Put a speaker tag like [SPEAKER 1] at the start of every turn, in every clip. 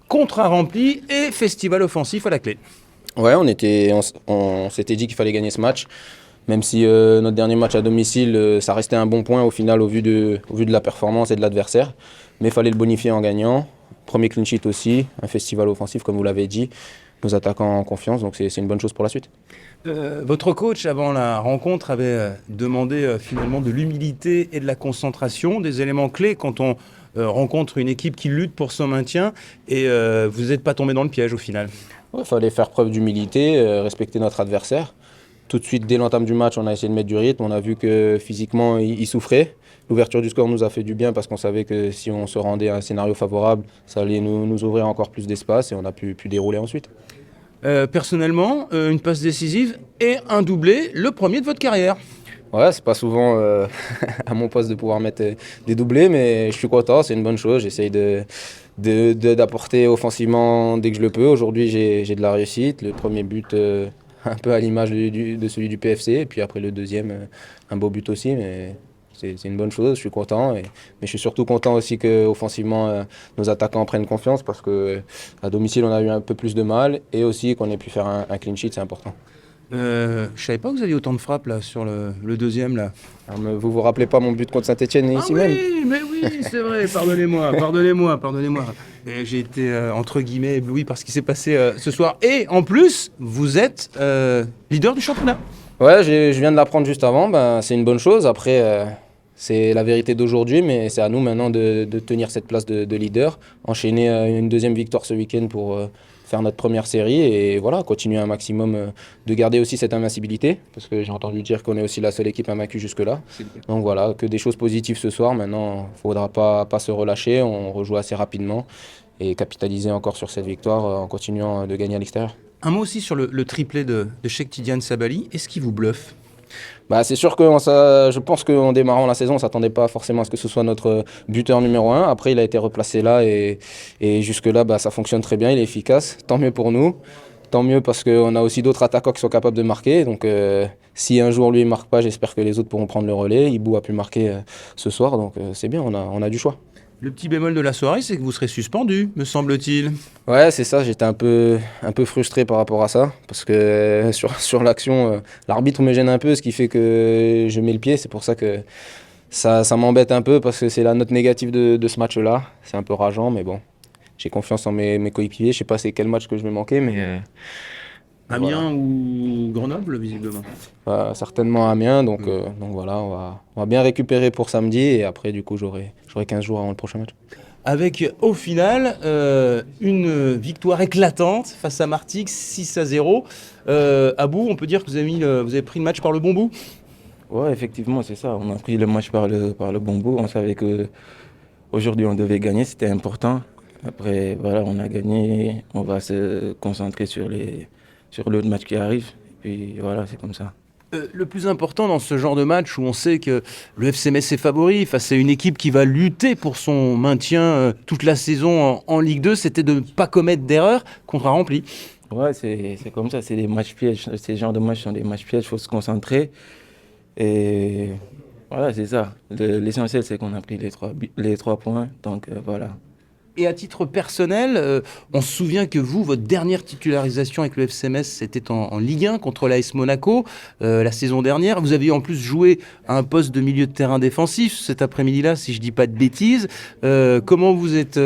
[SPEAKER 1] contrat rempli et festival offensif à la clé.
[SPEAKER 2] Ouais, on s'était dit qu'il fallait gagner ce match, même si notre dernier match à domicile, ça restait un bon point au final au vu de la performance et de l'adversaire. Mais il fallait le bonifier en gagnant. Premier clean sheet aussi, un festival offensif comme vous l'avez dit, nos attaquants en confiance, donc c'est une bonne chose pour la suite.
[SPEAKER 1] Votre coach, avant la rencontre, avait demandé finalement de l'humilité et de la concentration, des éléments clés quand on rencontre une équipe qui lutte pour son maintien, et vous n'êtes pas tombé dans le piège au final.
[SPEAKER 2] Il fallait faire preuve d'humilité, respecter notre adversaire. Tout de suite, dès l'entame du match, on a essayé de mettre du rythme. On a vu que physiquement, il souffrait. L'ouverture du score nous a fait du bien parce qu'on savait que si on se rendait à un scénario favorable, ça allait nous ouvrir encore plus d'espace et on a pu dérouler ensuite.
[SPEAKER 1] Personnellement, une passe décisive et un doublé, le premier de votre carrière.
[SPEAKER 2] Ouais, c'est pas souvent à mon poste de pouvoir mettre des doublés, mais je suis content, c'est une bonne chose. J'essaye d'apporter offensivement dès que je le peux. Aujourd'hui, j'ai de la réussite. Le premier but, un peu à l'image de celui du PFC, et puis après le deuxième, un beau but aussi, mais c'est une bonne chose, je suis content. Mais je suis surtout content aussi qu'offensivement, nos attaquants prennent confiance parce qu'à domicile, on a eu un peu plus de mal, et aussi qu'on ait pu faire un clean sheet, c'est important.
[SPEAKER 1] Je savais pas que vous aviez autant de frappes là sur le deuxième là.
[SPEAKER 2] Alors, vous vous rappelez pas mon but contre Saint-Etienne
[SPEAKER 1] Ah
[SPEAKER 2] ici
[SPEAKER 1] oui,
[SPEAKER 2] même?
[SPEAKER 1] mais oui, c'est vrai, pardonnez-moi. Et j'ai été entre guillemets ébloui par ce qui s'est passé ce soir. Et en plus, vous êtes leader du championnat.
[SPEAKER 2] Ouais, je viens de l'apprendre juste avant, ben, c'est une bonne chose. Après, c'est la vérité d'aujourd'hui, mais c'est à nous maintenant de tenir cette place de leader, enchaîner une deuxième victoire ce week-end pour faire notre première série et voilà, continuer un maximum de garder aussi cette invincibilité, parce que j'ai entendu dire qu'on est aussi la seule équipe invaincue jusque-là. Donc voilà, que des choses positives ce soir. Maintenant, il ne faudra pas se relâcher, on rejoue assez rapidement et capitaliser encore sur cette victoire en continuant de gagner à l'extérieur.
[SPEAKER 1] Un mot aussi sur le triplé de Cheikh Tidiane Sabali. Est-ce qu'il vous bluffe?
[SPEAKER 2] Bah, c'est sûr que je pense qu'en démarrant la saison, on ne s'attendait pas forcément à ce que ce soit notre buteur numéro un. Après, il a été replacé là et jusque-là, bah, ça fonctionne très bien, il est efficace. Tant mieux pour nous. Tant mieux parce qu'on a aussi d'autres attaquants qui sont capables de marquer. Donc, si un jour lui ne marque pas, j'espère que les autres pourront prendre le relais. Ibou a pu marquer ce soir, donc c'est bien, on a du choix.
[SPEAKER 1] Le petit bémol de la soirée, c'est que vous serez suspendu, me semble-t-il.
[SPEAKER 2] Ouais, c'est ça, j'étais un peu frustré par rapport à ça, parce que sur l'action, l'arbitre me gêne un peu, ce qui fait que je mets le pied, c'est pour ça que ça m'embête un peu, parce que c'est la note négative de ce match-là, c'est un peu rageant, mais bon, j'ai confiance en mes coéquipiers, je sais pas c'est quel match que je vais manquer, mais voilà.
[SPEAKER 1] Amiens ou Grenoble, visiblement.
[SPEAKER 2] Certainement Amiens, donc voilà, on va bien récupérer pour samedi, et après du coup j'aurai 15 jours avant le prochain match.
[SPEAKER 1] Avec au final une victoire éclatante face à Martigues, 6-0. Abou, on peut dire que vous avez pris le match par le bon bout.
[SPEAKER 3] Ouais, effectivement, c'est ça. On a pris le match par le bon bout. On savait que aujourd'hui on devait gagner, c'était important. Après, voilà, on a gagné. On va se concentrer sur l'autre match qui arrive. Et puis voilà, c'est comme ça.
[SPEAKER 1] Le plus important dans ce genre de match où on sait que le FC Metz est favori face à une équipe qui va lutter pour son maintien toute la saison en Ligue 2, c'était de ne pas commettre d'erreurs, contrat rempli.
[SPEAKER 3] Ouais, c'est comme ça. C'est des matchs pièges. Ces genres de matchs sont des matchs pièges. Il faut se concentrer. Et voilà, c'est ça. L'essentiel, c'est qu'on a pris les trois points. Donc voilà.
[SPEAKER 1] Et à titre personnel, on se souvient que vous, votre dernière titularisation avec le FC Metz, c'était en Ligue 1 contre l'AS Monaco la saison dernière. Vous aviez en plus joué à un poste de milieu de terrain défensif cet après-midi-là, si je ne dis pas de bêtises. Comment vous êtes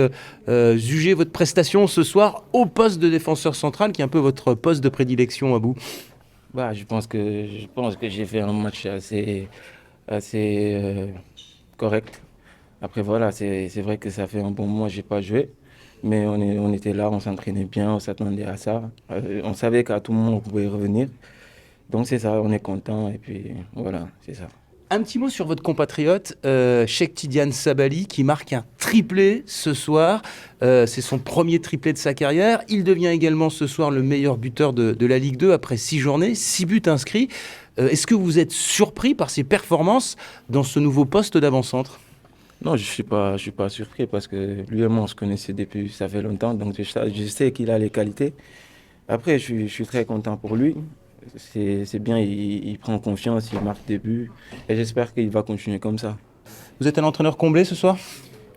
[SPEAKER 1] jugé votre prestation ce soir au poste de défenseur central, qui est un peu votre poste de prédilection à bout?
[SPEAKER 3] Bah, je pense que j'ai fait un match assez correct. Après, voilà, c'est vrai que ça fait un bon mois que je n'ai pas joué. Mais on était là, on s'entraînait bien, on s'attendait à ça. On savait qu'à tout moment, on pouvait revenir. Donc c'est ça, on est content. Et puis voilà, c'est ça.
[SPEAKER 1] Un petit mot sur votre compatriote, Cheikh Tidiane Sabali, qui marque un triplé ce soir. C'est son premier triplé de sa carrière. Il devient également ce soir le meilleur buteur de la Ligue 2 après 6 journées, 6 buts inscrits. Est-ce que vous êtes surpris par ses performances dans ce nouveau poste d'avant-centre?
[SPEAKER 3] Non, je suis pas surpris parce que lui et moi, on se connaissait depuis, ça fait longtemps. Donc je sais qu'il a les qualités. Après, je suis très content pour lui. C'est bien, il prend confiance, il marque des buts. Et j'espère qu'il va continuer comme ça.
[SPEAKER 1] Vous êtes un entraîneur comblé ce soir?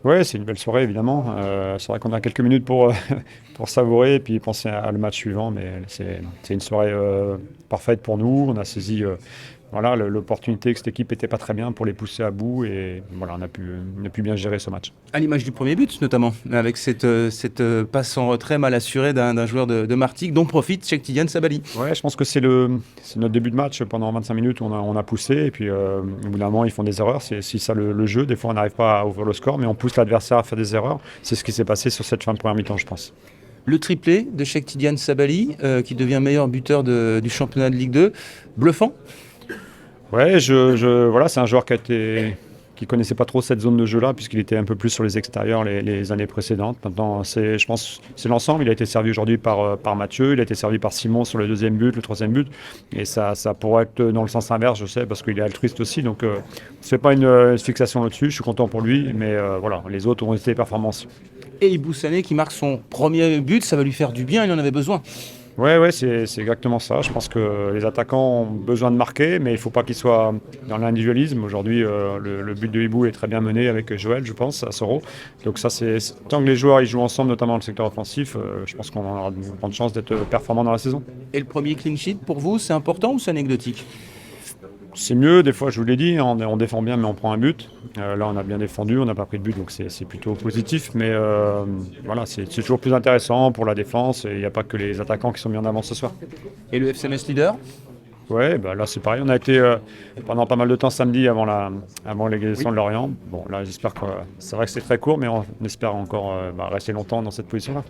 [SPEAKER 4] Ouais, c'est une belle soirée évidemment. C'est vrai qu'on a quelques minutes pour, pour savourer et puis penser le match suivant, mais c'est une soirée parfaite pour nous. On a saisi voilà, l'opportunité que cette équipe n'était pas très bien pour les pousser à bout et voilà, on a pu bien gérer ce match.
[SPEAKER 1] À l'image du premier but notamment, avec cette passe en retrait mal assurée d'un joueur de Martigues dont profite Cheikh-Tidiane Sabaly.
[SPEAKER 4] Ouais, je pense que c'est notre début de match. Pendant 25 minutes, on a poussé et puis au bout d'un moment, ils font des erreurs. C'est ça le jeu. Des fois, on n'arrive pas à ouvrir le score, mais on pousse l'adversaire à faire des erreurs. C'est ce qui s'est passé sur cette fin de première mi-temps, je pense.
[SPEAKER 1] Le triplé de Cheikh-Tidiane Sabaly, qui devient meilleur buteur du championnat de Ligue 2, bluffant.
[SPEAKER 4] Ouais, voilà, c'est un joueur qui connaissait pas trop cette zone de jeu-là, puisqu'il était un peu plus sur les extérieurs les années précédentes. Maintenant, je pense c'est l'ensemble. Il a été servi aujourd'hui par Mathieu, il a été servi par Simon sur le deuxième but, le troisième but. Et ça pourrait être dans le sens inverse, je sais, parce qu'il est altruiste aussi. Donc, c'est pas une fixation là-dessus. Je suis content pour lui, mais voilà, les autres ont été performants.
[SPEAKER 1] Et Ibou Sané qui marque son premier but, ça va lui faire du bien, il en avait besoin.
[SPEAKER 4] Ouais, c'est exactement ça. Je pense que les attaquants ont besoin de marquer, mais il ne faut pas qu'ils soient dans l'individualisme. Aujourd'hui, le but de Ibou est très bien mené avec Joël, je pense, à Soro. Donc ça, tant que les joueurs ils jouent ensemble, notamment dans le secteur offensif, je pense qu'on aura de grandes chances d'être performants dans la saison.
[SPEAKER 1] Et le premier clean sheet, pour vous, c'est important ou c'est anecdotique ?
[SPEAKER 4] C'est mieux, des fois je vous l'ai dit, on défend bien mais on prend un but. Là on a bien défendu, on n'a pas pris de but donc c'est plutôt positif. Mais voilà, c'est toujours plus intéressant pour la défense et il n'y a pas que les attaquants qui sont mis en avant ce soir.
[SPEAKER 1] Et le FCMS leader ?
[SPEAKER 4] Ouais, bah là c'est pareil, on a été pendant pas mal de temps samedi avant l'égalisation de Lorient. Bon là j'espère que c'est vrai que c'est très court mais on espère encore rester longtemps dans cette position-là.